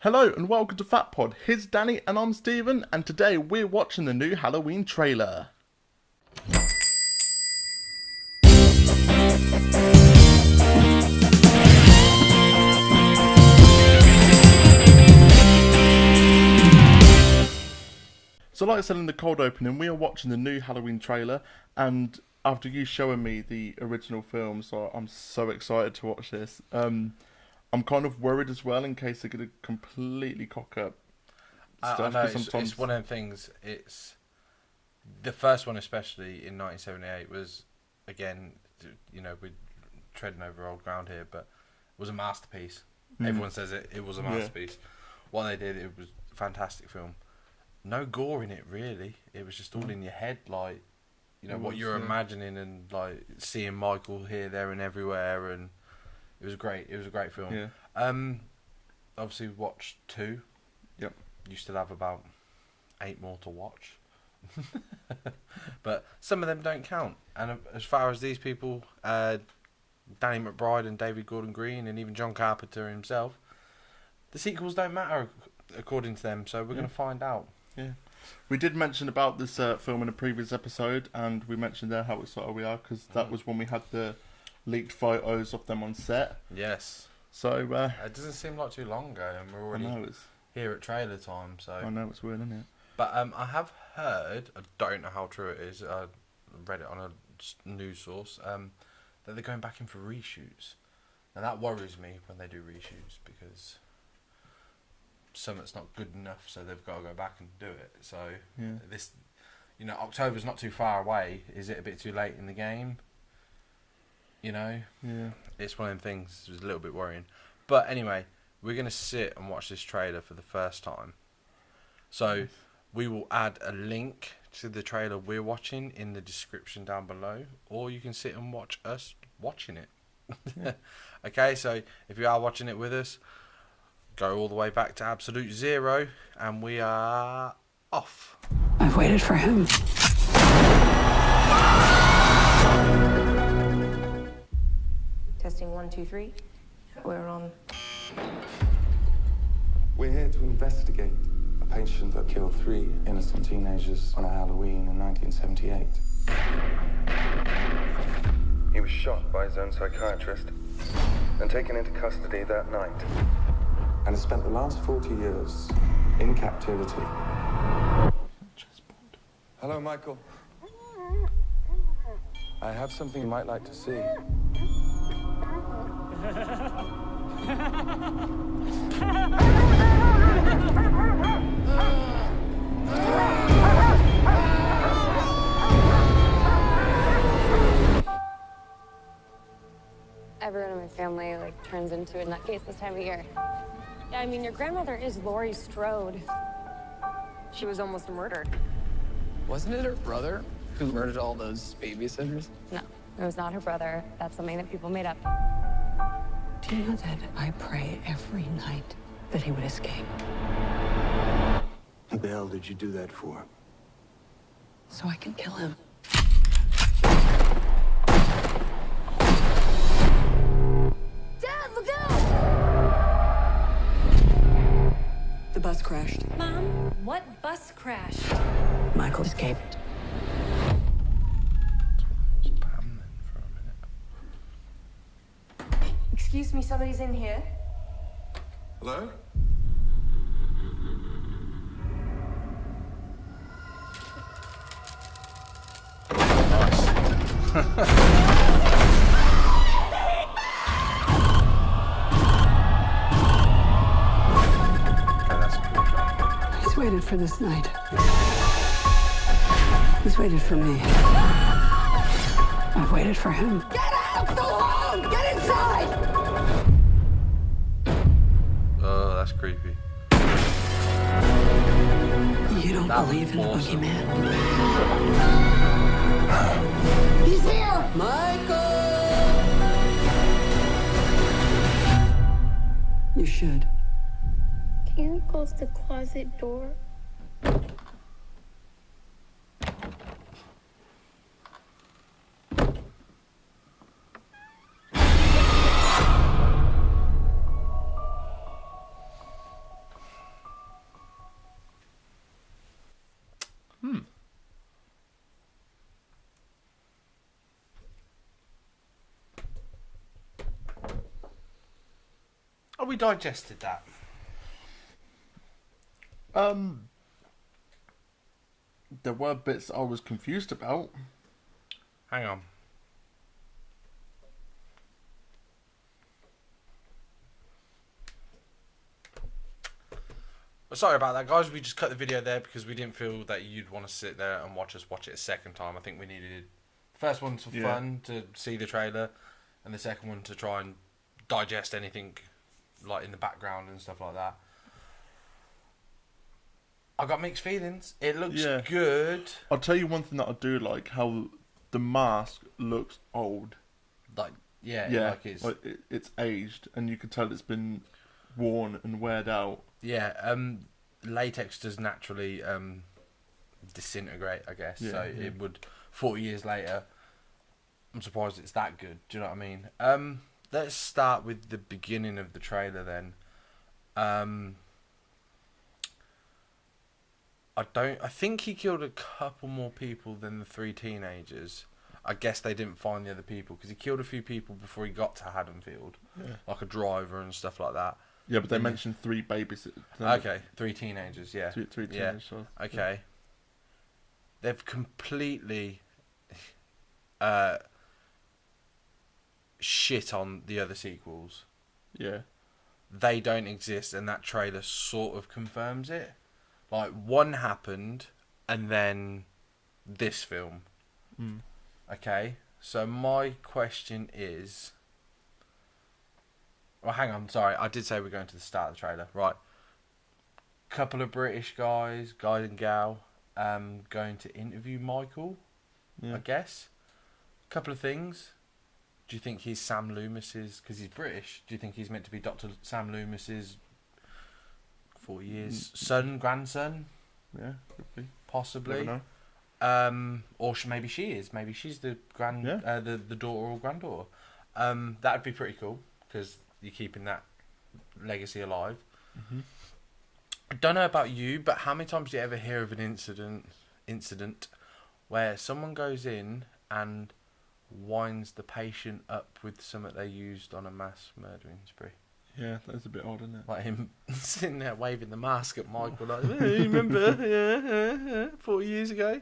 Hello and welcome to Fat Pod. Here's Danny and I'm Stephen, and today we're watching the new Halloween trailer. So like I said in the cold opening, we are watching the new Halloween trailer, and after you showing me the original film, so I'm so excited to watch this. I'm kind of worried as well in case they're going to completely cock up stuff. I know, it's one of them things. It's the first one, especially in 1978, was, again, you know, we're treading over old ground here, but it was a masterpiece. Everyone says it was a masterpiece. Yeah. What they did, it was a fantastic film. No gore in it, really. It was just all in your head, like, you know, what you're imagining, and like seeing Michael here, there, and everywhere, and it was great. It was a great film. Yeah. Obviously, watched 2. Yep. You still have about 8 more to watch. But some of them don't count. And as far as these people, Danny McBride and David Gordon Green and even John Carpenter himself, the sequels don't matter according to them. So we're going to find out. Yeah. We did mention about this film in a previous episode, and we mentioned there how excited we are because that was when we had the leaked photos of them on set. Yes. So it doesn't seem like too long ago, and we're already here at trailer time. So I know it's weird, isn't it? But I have heard, I don't know how true it is. I read it on a news source that they're going back in for reshoots. Now that worries me when they do reshoots because something's not good enough, so they've got to go back and do it. So this, you know, October's not too far away. Is it a bit too late in the game? You know, it's one of them things. It's a little bit worrying, but anyway, we're gonna sit and watch this trailer for the first time. So we will add a link to the trailer we're watching in the description down below, or you can sit and watch us watching it. Okay, so if you are watching it with us, go all the way back to absolute zero, and we are off. I've waited for him. Testing 1, 2, 3. We're on. We're here to investigate a patient that killed 3 innocent teenagers on a Halloween in 1978. He was shot by his own psychiatrist and taken into custody that night, and has spent the last 40 years in captivity. Hello, Michael. I have something you might like to see. Everyone in my family turns into a nutcase this time of year. Yeah, I mean, your grandmother is Laurie Strode. She was almost murdered. Wasn't it her brother who murdered all those babysitters? No, it was not her brother. That's something that people made up. Do you know that I pray every night that he would escape? What the hell did you do that for? So I can kill him. Dad, look out! The bus crashed. Mom, what bus crashed? Michael escaped. Excuse me, somebody's in here. Hello? He's waited for this night. He's waited for me. I've waited for him. Get out! Go home! Get inside! Oh, that's creepy. You don't believe in the boogeyman? He's here! Michael! You should. Can you close the closet door? we digested that. There were bits I was confused about. Hang on. Well, sorry about that, guys. We just cut the video there because we didn't feel that you'd want to sit there and watch us watch it a second time. I think we needed the first one for fun, to see the trailer, and the second one to try and digest anything like in the background and stuff like that. I got mixed feelings. It looks good. I'll tell you one thing that I do like, how the mask looks old. Like, it's aged, and you can tell it's been worn and weared out. Yeah, latex does naturally disintegrate, I guess. Yeah, so yeah. it would 40 years later. I'm surprised it's that good. Do you know what I mean? Let's start with the beginning of the trailer then. I think he killed a couple more people than the 3 teenagers. I guess they didn't find the other people because he killed a few people before he got to Haddonfield, like a driver and stuff like that. Yeah, but they mentioned 3 babies. Okay, 3 teenagers. Yeah, 3 teenagers. Yeah. So, okay, they've completely shit on the other sequels. Yeah. They don't exist, and that trailer sort of confirms it. Like, one happened, and then this film. Okay, so my question is... Well, hang on, sorry, I did say we're going to the start of the trailer. Right. Couple of British guy and gal, going to interview Michael, I guess. Couple of things. Do you think he's Sam Loomis's... Because he's British. Do you think he's meant to be Dr. Sam Loomis's 4 years son, grandson? Yeah, could be. Possibly. Never know. Or maybe she is. Maybe she's the the daughter or granddaughter. That'd be pretty cool because you're keeping that legacy alive. I don't know about you, but how many times do you ever hear of an incident where someone goes in and winds the patient up with something they used on a mass murdering spree? Yeah, that's a bit odd, isn't it? Like him sitting there waving the mask at Michael, like, hey, remember 40 years ago?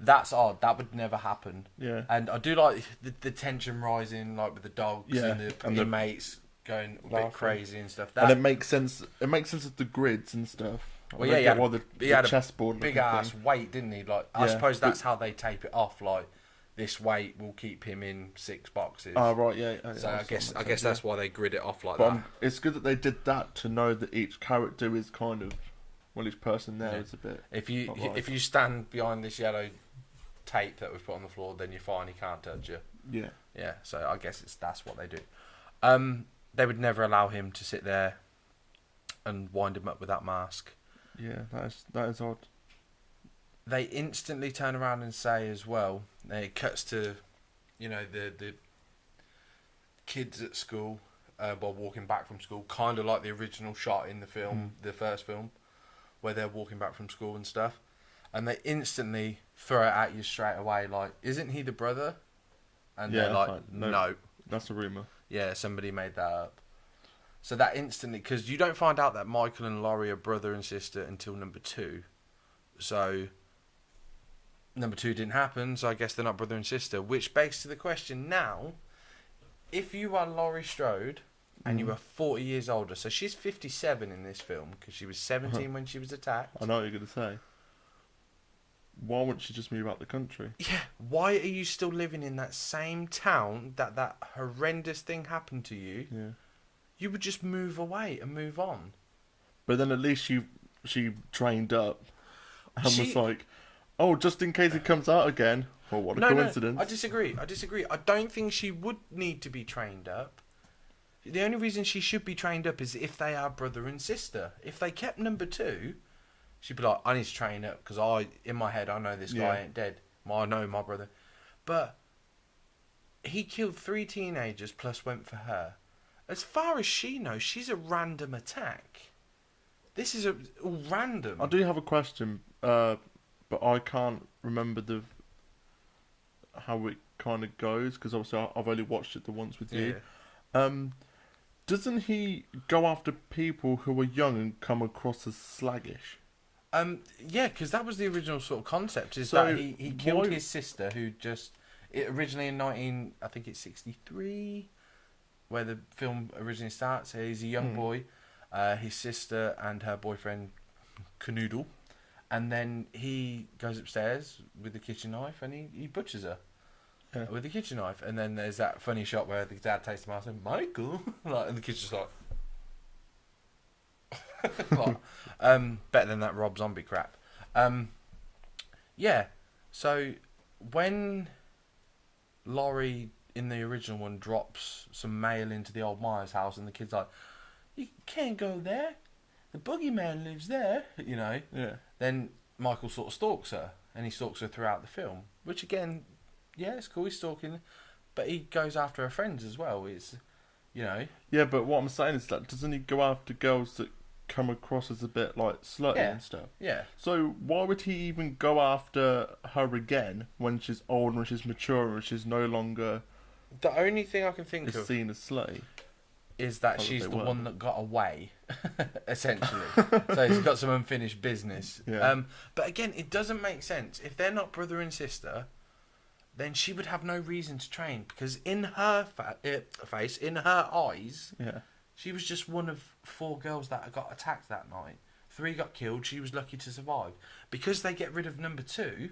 That's odd. That would never happen. Yeah. And I do like the tension rising, like with the dogs and the inmates going a bit crazy and stuff. And it makes sense. It makes sense of the grids and stuff. Well, yeah, he had a chessboard, big ass weight, didn't he? Like, I suppose that's how they tape it off. Like, this weight will keep him in 6 boxes. Oh, right, yeah. So I guess that's why they grid it off like but that. It's good that they did that to know that each character is kind of, well, each person there is a bit. If you stand behind this yellow tape that we've put on the floor, then you're fine. He can't touch you. Yeah. Yeah. So I guess that's what they do. They would never allow him to sit there and wind him up with that mask. Yeah, that is odd. They instantly turn around and say as well. It cuts to, the kids at school while walking back from school, kind of like the original shot in the film, the first film, where they're walking back from school and stuff, and they instantly throw it at you straight away, like, "Isn't he the brother?" And they're like, "No, that's a rumor." Yeah, somebody made that up. So that instantly, because you don't find out that Michael and Laurie are brother and sister until number 2, so. Number 2 didn't happen, so I guess they're not brother and sister. Which begs to the question now: if you are Laurie Strode and you are 40 years older, so she's 57 in this film because she was 17 when she was attacked. I know what you're going to say. Why wouldn't she just move out the country? Yeah, why are you still living in that same town that horrendous thing happened to you? Yeah. You would just move away and move on. But then at least she trained up and was like, oh, just in case it comes out again. Well, what a coincidence. No, I disagree. I don't think she would need to be trained up. The only reason she should be trained up is if they are brother and sister. If they kept number 2, she'd be like, I need to train up because in my head, I know this guy ain't dead. I know my brother. But he killed 3 teenagers plus went for her. As far as she knows, she's a random attack. This is all random. I do have a question, but I can't remember how it kind of goes because obviously I've only watched it the once with you. Doesn't he go after people who are young and come across as slaggish? Yeah, because that was the original sort of concept. Is So that he killed why- his sister, who just originally in I think it's 63, where the film originally starts. He's a young boy, his sister and her boyfriend canoodle, and then he goes upstairs with the kitchen knife and he butchers her. Yeah. With the kitchen knife, and then there's that funny shot where the dad takes him out and Michael, like, and the kid's just like, better than that Rob Zombie crap. Yeah. So when Laurie in the original one drops some mail into the old Myers house, and the kid's like, "You can't go there. The boogeyman lives there," you know. Yeah. Then Michael sort of stalks her, and he stalks her throughout the film, which again, yeah, it's cool. He's stalking, but he goes after her friends as well. It's, you know. Yeah, but what I'm saying is that doesn't he go after girls that come across as a bit like slutty Yeah. and stuff? Yeah. So why would he even go after her again when she's old, when she's mature, and she's no longer The only thing I can think is of seen as slutty? is that Probably she's the were. one that got away, essentially. So he's got some unfinished business. Yeah. But again, it doesn't make sense. If they're not brother and sister, then she would have no reason to train, because in her face, in her eyes, Yeah. she was just one of 4 girls that got attacked that night. 3 got killed. She was lucky to survive. Because they get rid of number 2,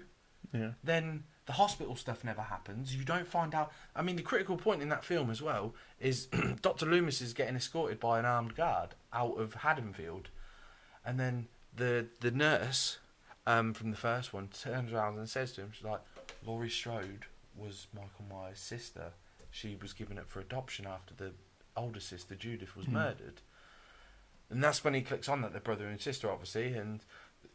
Yeah. then the hospital stuff never happens. You don't find out. I mean, the critical point in that film as well is Dr. Loomis is getting escorted by an armed guard out of Haddonfield, and then the nurse from the first one turns around and says to him, she's like, "Laurie Strode was Michael Myers' sister. She was given up for adoption after the older sister Judith was murdered." And that's when he clicks on that they're brother and sister, obviously, and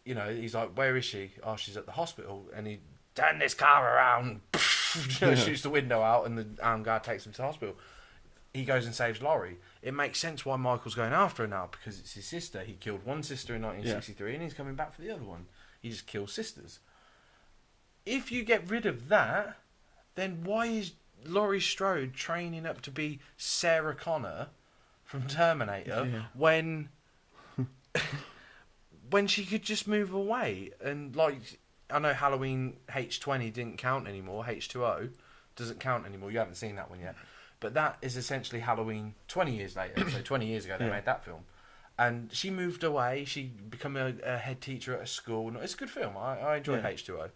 you know, he's like, "Where is she?" "Oh, she's at the hospital." And he, "Turn this car around," shoots the window out, and the armed guard takes him to the hospital. He goes and saves Laurie. It makes sense why Michael's going after her now, because it's his sister. He killed one sister in 1963, and he's coming back for the other one. He just kills sisters. If you get rid of that, then why is Laurie Strode training up to be Sarah Connor from Terminator when she could just move away? And like, I know Halloween H20 didn't count anymore. H2O doesn't count anymore. You haven't seen that one yet, but that is essentially Halloween 20 years later. So 20 years ago they made that film, and she moved away. She became a head teacher at a school. It's a good film. I enjoyed H2O.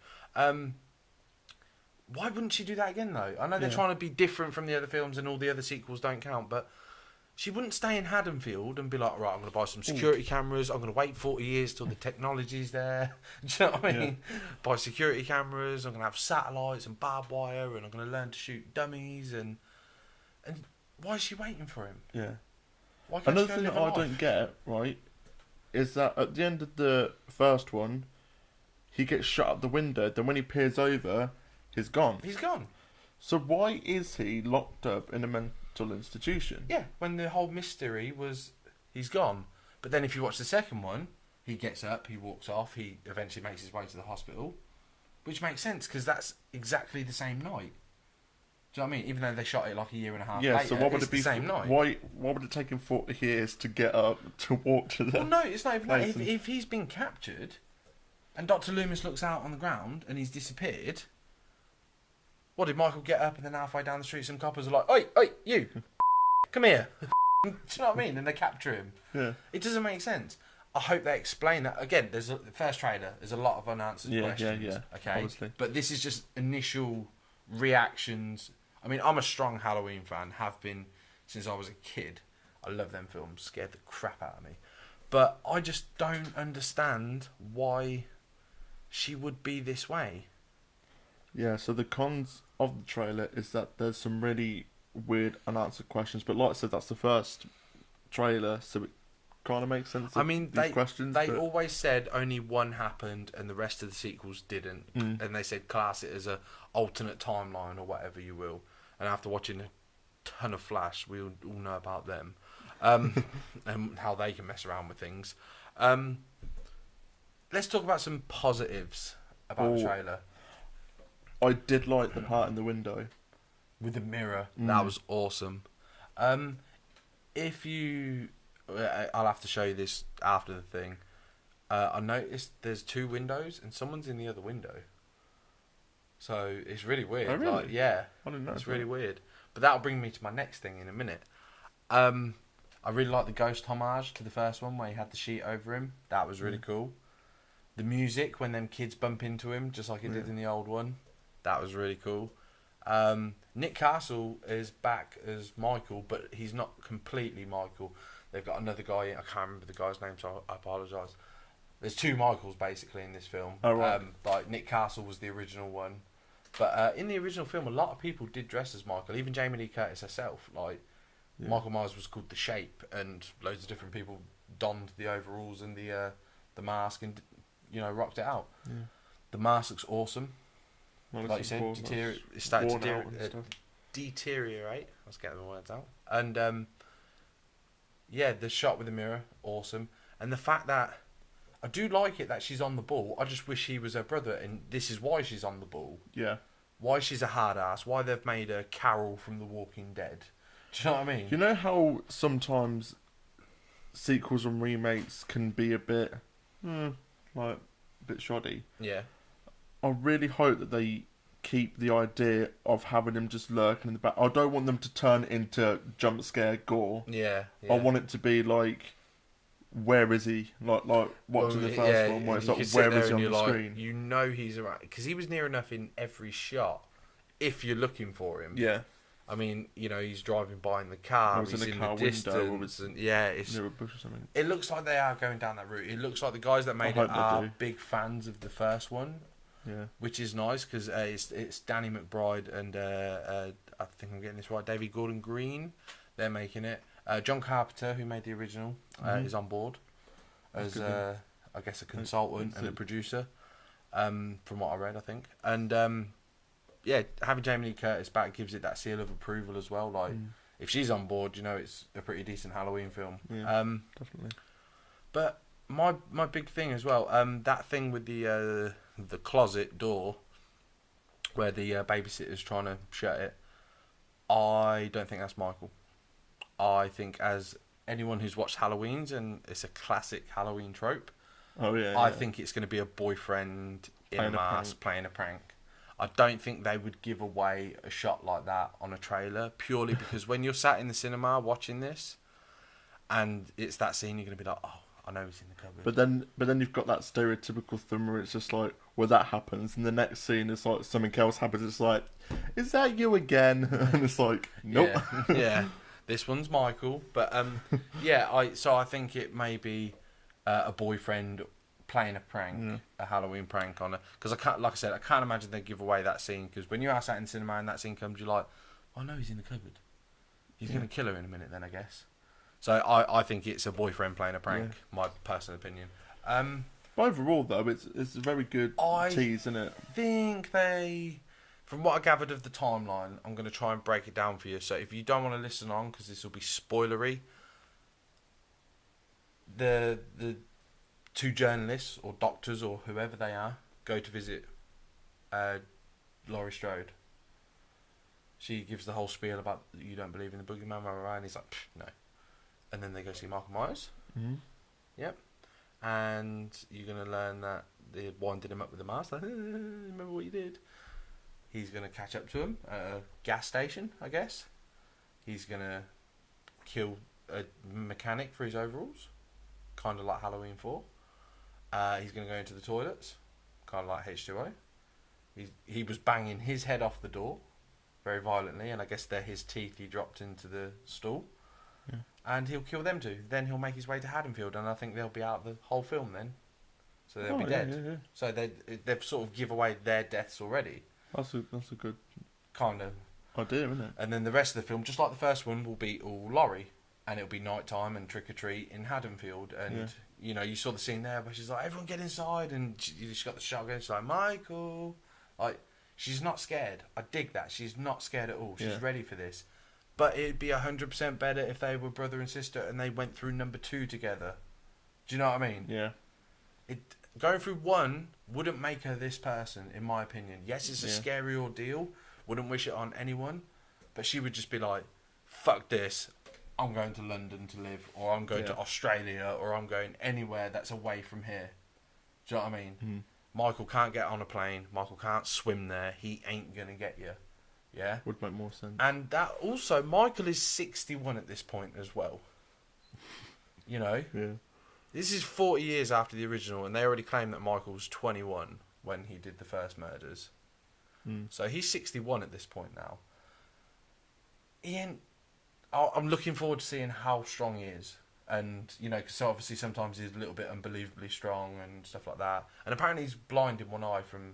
Why wouldn't she do that again though? I know they're trying to be different from the other films, and all the other sequels don't count, but she wouldn't stay in Haddonfield and be like, "Right, I'm going to buy some security cameras. I'm going to wait 40 years till the technology's there." Do you know what I mean? Buy security cameras. I'm going to have satellites and barbed wire, and I'm going to learn to shoot dummies. And why is she waiting for him? Yeah. Why can't Another she go thing live that a I life? don't get, right, is that at the end of the first one, he gets shot out the window. Then when he peers over, he's gone. He's gone. So why is he locked up in a mental institution? Yeah, when the whole mystery was he's gone. But then if you watch the second one, he gets up, he walks off, he eventually makes his way to the hospital, which makes sense because that's exactly the same night. Do you know what I mean? Even though they shot it like a year and a half Yeah, later, so what would it's it be? the same night. Why would it take him 40 years to get up to walk to the? Well, no, it's not even that. place? If he's been captured, and Dr. Loomis looks out on the ground and he's disappeared, what, did Michael get up and then halfway down the street some coppers are like, "Oi, you, come here." Do you know what I mean? And they capture him. Yeah. It doesn't make sense. I hope they explain that. Again, the first trailer, there's a lot of unanswered questions. Yeah, okay? obviously. But this is just initial reactions. I mean, I'm a strong Halloween fan, have been since I was a kid. I love them films, scared the crap out of me. But I just don't understand why she would be this way. Yeah, so the cons of the trailer is that there's some really weird unanswered questions. But like I said, that's the first trailer, so it kind of makes sense. I mean, these questions. they but... always said only one happened and the rest of the sequels didn't. And they said class it as a alternate timeline or whatever you will. And after watching a ton of Flash, we all know about them. And how they can mess around with things. Let's talk about some positives about the trailer. I did like the part in the window. With the mirror. That was awesome. if you, I'll have to show you this after the thing. I noticed there's 2 windows and someone's in the other window. So it's really weird. Oh, really? Like, yeah, I didn't know. it's really weird. But that'll bring me to my next thing in a minute. I really like the ghost homage to the first one where he had the sheet over him. That was really cool. The music when them kids bump into him, just like it did in the old one, that was really cool. Nick Castle is back as Michael, but he's not completely Michael. They've got another guy. I can't remember the guy's name, so I apologise. There's 2 Michaels basically in this film. Oh, right. Like Nick Castle was the original one, but in the original film, a lot of people did dress as Michael. Even Jamie Lee Curtis herself. Like Michael Myers was called the Shape, and loads of different people donned the overalls and the mask and rocked it out. Yeah. The mask looks awesome. Well, Like you it's said, worn- it's starting worn to out and stuff. deteriorate. Let's get the words out. And the shot with the mirror, awesome. And the fact that I do like it that she's on the ball. I just wish he was her brother, and this is why she's on the ball. Yeah. Why she's a hard ass. Why they've made her Carol from The Walking Dead. Do you know what I mean? You know how sometimes sequels and remakes can be a bit, a bit shoddy? Yeah. I really hope that they keep the idea of having him just lurking in the back. I don't want them to turn it into jump scare gore. Yeah. I want it to be like, where is he? Like watching the first one, where it's you like, can sit where there is he and on you're the like, screen? You know he's around because he was near enough in every shot. If you're looking for him, Yeah. I mean, he's driving by in the car. Or he's in a in car the window, or distance, it's and it's. Near a bush or something. It looks like they are going down that route. It looks like the guys that made hope it they are do. big fans of the first one, Yeah. which is nice because it's Danny McBride and I think I'm getting this right, David Gordon Green. They're making it. John Carpenter, who made the original, is on board as good then. I guess a consultant and a it. producer, from what I read, I think. And having Jamie Lee Curtis back gives it that seal of approval as well. Like, if she's on board, it's a pretty decent Halloween film. Yeah. Definitely. But my big thing as well, that thing with the closet door, where the babysitter's trying to shut it, I don't think that's Michael. I think, as anyone who's watched Halloween's, and it's a classic Halloween trope, Oh yeah. I yeah. think it's going to be a boyfriend in Playing a a mask prank. playing a prank. I don't think they would give away a shot like that on a trailer, purely because when you're sat in the cinema watching this, and it's that scene, you're going to be like, oh, I know he's in the cupboard. But then you've got that stereotypical thing where it's just like, where that happens, and the next scene is like something else happens. It's like, is that you again? And it's like, nope. Yeah, yeah. This one's Michael, but I think it may be a boyfriend playing a prank, a Halloween prank on her. Because I can't imagine they give away that scene. Because when you are sat in cinema and that scene comes, you're like, oh no, he's in the cupboard. He's going to kill her in a minute, then I guess. So I think it's a boyfriend playing a prank. My personal opinion. But overall, though, it's a very good tease, isn't it? Think they, from what I gathered of the timeline, I'm going to try and break it down for you. So if you don't want to listen on, because this will be spoilery, the 2 journalists or doctors or whoever they are go to visit Laurie Strode. She gives the whole spiel about you don't believe in the boogeyman, and he's like, no. And then they go see Michael Myers. Mm-hmm. Yep. And you're going to learn that they winded him up with the mask. Like, remember what you did? He's going to catch up to him at a gas station, I guess. He's going to kill a mechanic for his overalls, kind of like Halloween 4. He's going to go into the toilets, kind of like H2O. He was banging his head off the door very violently, and I guess they're his teeth he dropped into the stool. Yeah. And he'll kill them too. Then he'll make his way to Haddonfield, and I think they'll be out the whole film then. So they'll be dead. Yeah. So they've sort of give away their deaths already. That's a good Kind of. idea, isn't it? And then the rest of the film, just like the first one, will be all Laurie. And it'll be night time and trick or treat in Haddonfield. And, you saw the scene there where she's like, everyone get inside. And she's got the shotgun. She's like, Michael. Like, she's not scared. I dig that. She's not scared at all. She's ready for this. But it'd be 100% better if they were brother and sister and they went through number 2 together. Do you know what I mean? Yeah. Going through 1 wouldn't make her this person, in my opinion. Yes, it's a scary ordeal. Wouldn't wish it on anyone. But she would just be like, fuck this. I'm going to London to live, or I'm going to Australia, or I'm going anywhere that's away from here. Do you know what I mean? Michael can't get on a plane. Michael can't swim there. He ain't going to get you. Yeah? Would make more sense. And that also, Michael is 61 at this point as well. You know? Yeah. This is 40 years after the original, and they already claim that Michael was 21 when he did the first murders. So he's 61 at this point now. I'm looking forward to seeing how strong he is. And, you know, because obviously sometimes he's a little bit unbelievably strong and stuff like that. And apparently he's blind in one eye from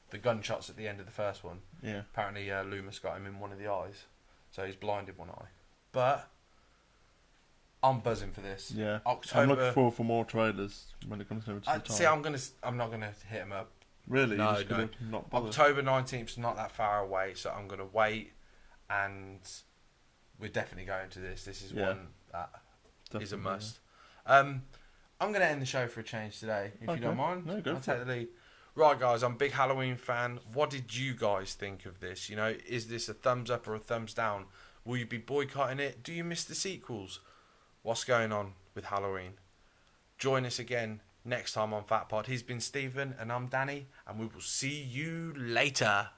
the gunshots at the end of the first one. Yeah. Apparently Loomis got him in one of the eyes. So he's blind in one eye. But I'm buzzing for this. Yeah. October. I'm looking forward for more trailers when it comes to the time. See, I'm not gonna hit him up. Really? No, You're just gonna not bother? October 19th is not that far away, so I'm gonna wait, and we're definitely going to this. This is one that is a Definitely, must. I'm gonna end the show for a change today, if you don't mind. No, go I'll for take the lead. Right, guys, I'm a big Halloween fan. What did you guys think of this? You know, is this a thumbs up or a thumbs down? Will you be boycotting it? Do you miss the sequels? What's going on with Halloween? Join us again next time on Fat Pod. He's been Stephen and I'm Danny, and we will see you later.